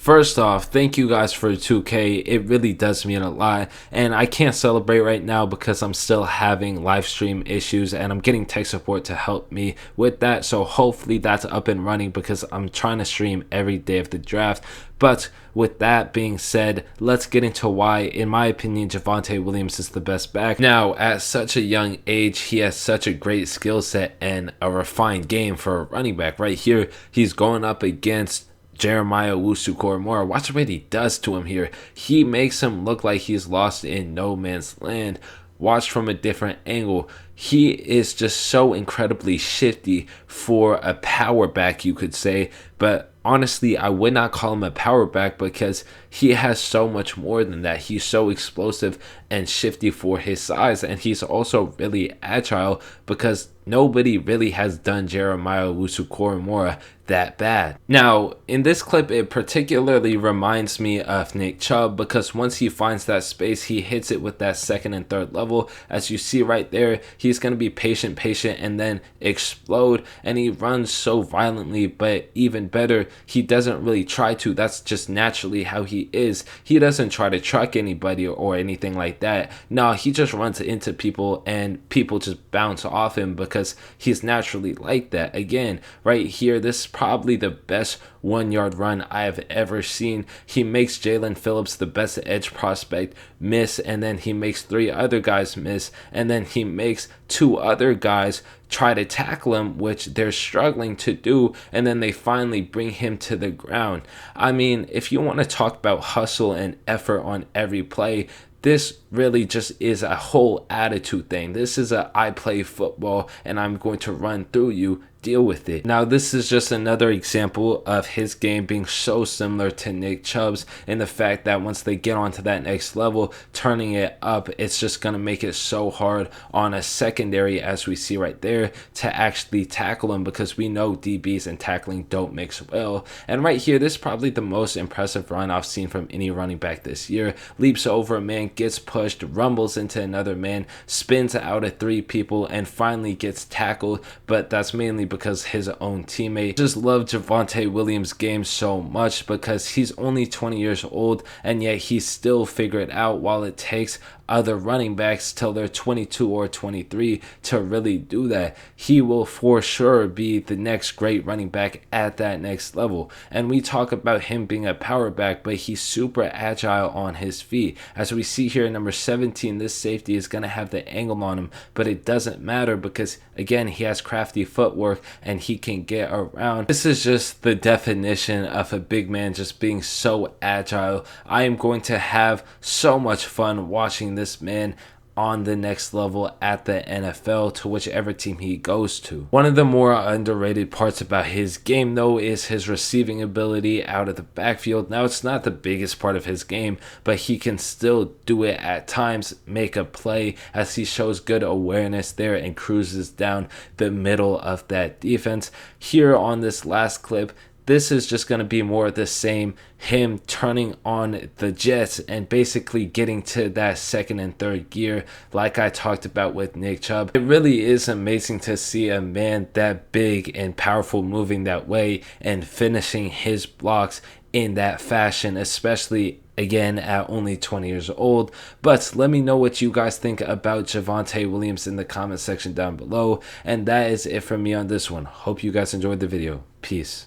First off, thank you guys for 2K. It really does mean a lot, and I can't celebrate right now because I'm still having live stream issues and I'm getting tech support to help me with that. So hopefully that's up and running because I'm trying to stream every day of the draft. But with that being said, let's get into why, in my opinion, Javonte Williams is the best back. Now, at such a young age, he has such a great skill set and a refined game for a running back. Right here, he's going up against Jeremiah Owusu-Koramoah. Watch what he does to him here. He makes him look like he's lost in no man's land. Watch from a different angle. He is just so incredibly shifty for a power back, you could say. But honestly, I would not call him a power back because he has so much more than that. He's so explosive and shifty for his size, and he's also really agile because nobody really has done Jeremiah Owusu-Koramoah that bad. Now, in this clip, it particularly reminds me of Nick Chubb because once he finds that space, he hits it with that second and third level. As you see right there, he's going to be patient, and then explode, and he runs so violently, but even better, he doesn't really try to. That's just naturally how he is. He doesn't try to truck anybody or anything like that. No, he just runs into people and people just bounce off him because he's naturally like that. Again, right here, this is probably the best 1-yard run I have ever seen. He makes Jalen Phillips, the best edge prospect, miss, and then he makes 3 other guys miss, and then he makes 2 other guys try to tackle him, which they're struggling to do, and then they finally bring him to the ground. I mean, if you want to talk about hustle and effort on every play, this really just is a whole attitude thing. This is a I play football and I'm going to run through you, deal with it. Now, this is just another example of his game being so similar to Nick Chubb's, and the fact that once they get onto that next level, turning it up, it's just going to make it so hard on a secondary, as we see right there, to actually tackle him because we know DBs and tackling don't mix well. And right here, this is probably the most impressive run I've seen from any running back this year. Leaps over a man, gets pushed, rumbles into another man, spins out of 3 people, and finally gets tackled, but that's mainly because his own teammate. Just love Javonte Williams' game so much because he's only 20 years old and yet he's still figured out, while it takes other running backs till they're 22 or 23 to really do that. He will for sure be the next great running back at that next level. And we talk about him being a power back, but he's super agile on his feet. As we see here in number 17, this safety is going to have the angle on him, but it doesn't matter because, again, he has crafty footwork and he can get around. This is just the definition of a big man just being so agile. I am going to have so much fun watching this man on the next level at the NFL to whichever team he goes to. One of the more underrated parts about his game, though, is his receiving ability out of the backfield. Now, it's not the biggest part of his game, but he can still do it at times, make a play, as he shows good awareness there and cruises down the middle of that defense. Here on this last clip, this is just going to be more of the same, him turning on the jets and basically getting to that second and third gear like I talked about with Nick Chubb. It really is amazing to see a man that big and powerful moving that way and finishing his blocks in that fashion, especially again at only 20 years old. But let me know what you guys think about Javonte Williams in the comment section down below. And that is it from me on this one. Hope you guys enjoyed the video. Peace.